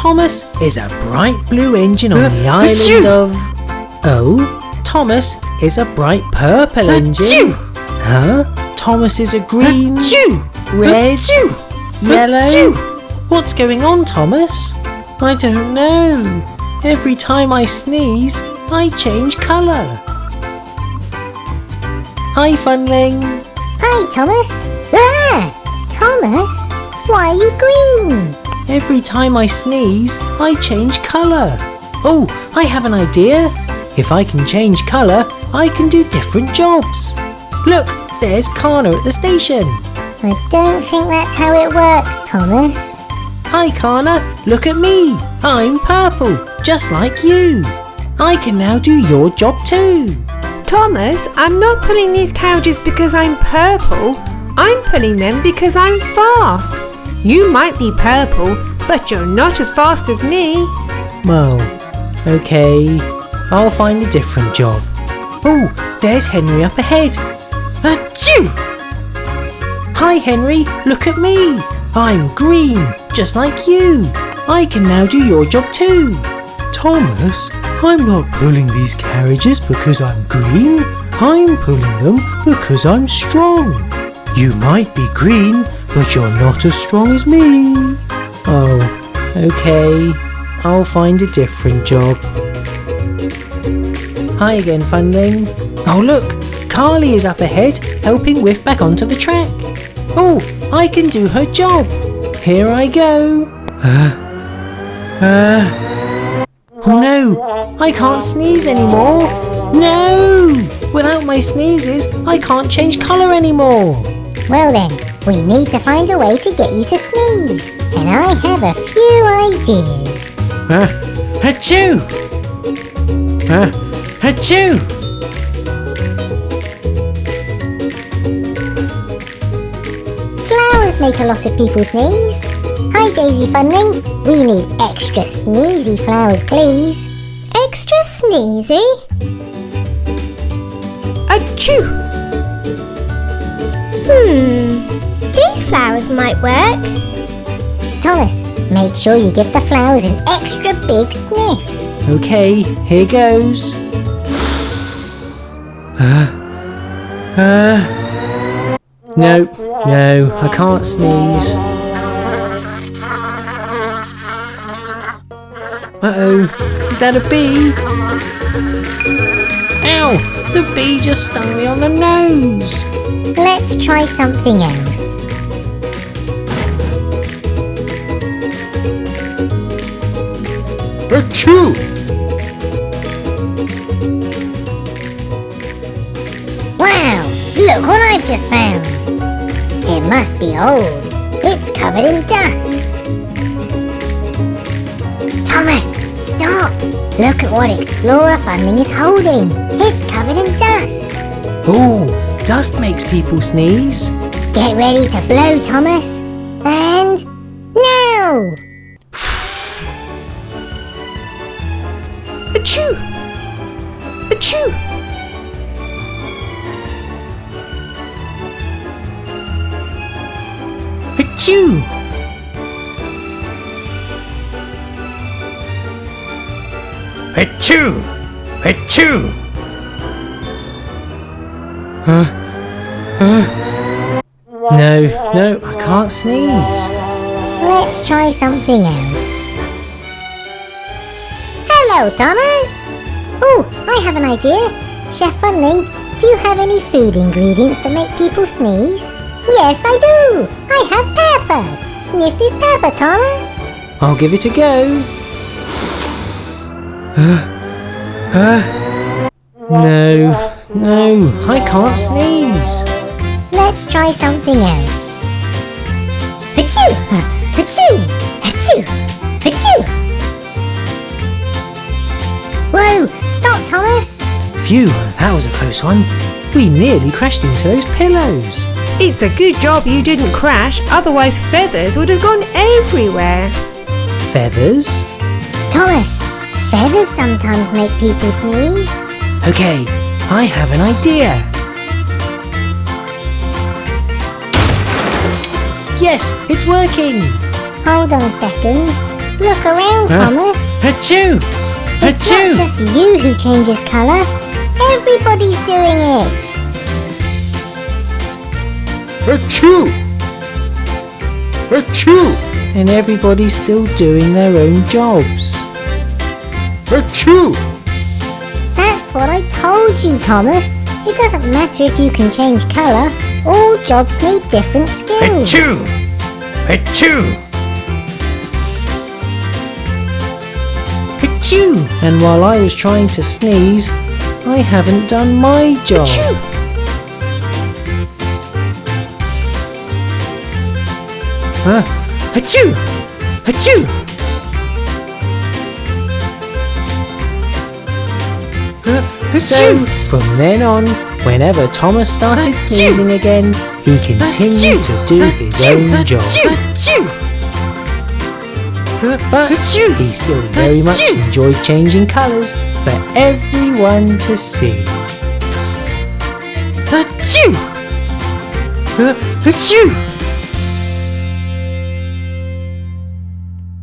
Thomas is a bright blue engine on the island of... Oh, Thomas is a bright purple engine. Huh? Thomas is a green, red, yellow. What's going on, Thomas? I don't know. Every time I sneeze, I change colour. Hi, Funling. Hi, Thomas. Thomas, why are you green? Every time I sneeze, I change colour. Oh, I have an idea. If I can change colour, I can do different jobs. Look, there's Kana at the station. I don't think that's how it works, Thomas. Hi, Kana. Look at me. I'm purple, just like you. I can now do your job too. Thomas, I'm not pulling these carriages because I'm purple. I'm pulling them because I'm fast. You might be purple, but you're not as fast as me. Well, okay. I'll find a different job. Oh, there's Henry up ahead. Achoo! Hi, Henry. Look at me. I'm green, just like you. I can now do your job too. Thomas, I'm not pulling these carriages because I'm green. I'm pulling them because I'm strong. You might be green, but you're not as strong as me. Oh, okay. I'll find a different job. Hi again, Funling. Oh look, Carly is up ahead, helping Whiff back onto the track. Oh, I can do her job. Here I go. Oh no, I can't sneeze anymore. No! Without my sneezes, I can't change colour anymore. Well then, we need to find a way to get you to sneeze. And I have a few ideas. Achoo! Achoo! Flowers make a lot of people sneeze. Hi Daisy Funling, we need extra sneezy flowers please. Extra sneezy? Achoo! These flowers might work. Thomas, make sure you give the flowers an extra big sniff. Okay, here goes. No, I can't sneeze. Uh-oh, is that a bee? Ow, the bee just stung me on the nose. Let's try something else. Achoo! Wow, look what I've just found. It must be old. It's covered in dust. Thomas, stop! Look at what Explorer Funling is holding. It's covered in dust. Oh, dust makes people sneeze. Get ready to blow, Thomas. And now! Achoo! Achoo! Achoo! Achoo! Achoo! No, I can't sneeze. Let's try something else. Hello, Thomas! Oh, I have an idea. Chef Funling, do you have any food ingredients that make people sneeze? Yes, I do! I have pepper! Sniff this pepper, Thomas! I'll give it a go. No, I can't sneeze. Let's try something else. Achoo! Achoo! Achoo! Achoo! Whoa! Stop, Thomas! Phew, that was a close one. We nearly crashed into those pillows. It's a good job you didn't crash, otherwise feathers would have gone everywhere. Feathers? Thomas, feathers sometimes make people sneeze. Okay, I have an idea. Yes, it's working. Hold on a second. Look around Thomas. Achoo! It's not Achoo! just you who changes colour. Everybody's doing it. Achoo! Achoo! And everybody's still doing their own jobs. Achoo! That's what I told you, Thomas. It doesn't matter if you can change colour. All jobs need different skills. Achoo! Achoo! Achoo! And while I was trying to sneeze, I haven't done my job. Achoo! Achoo! So, from then on, whenever Thomas started sneezing again, he continued to do his own job. But he still very much enjoyed changing colours for everyone to see. Achoo! Achoo!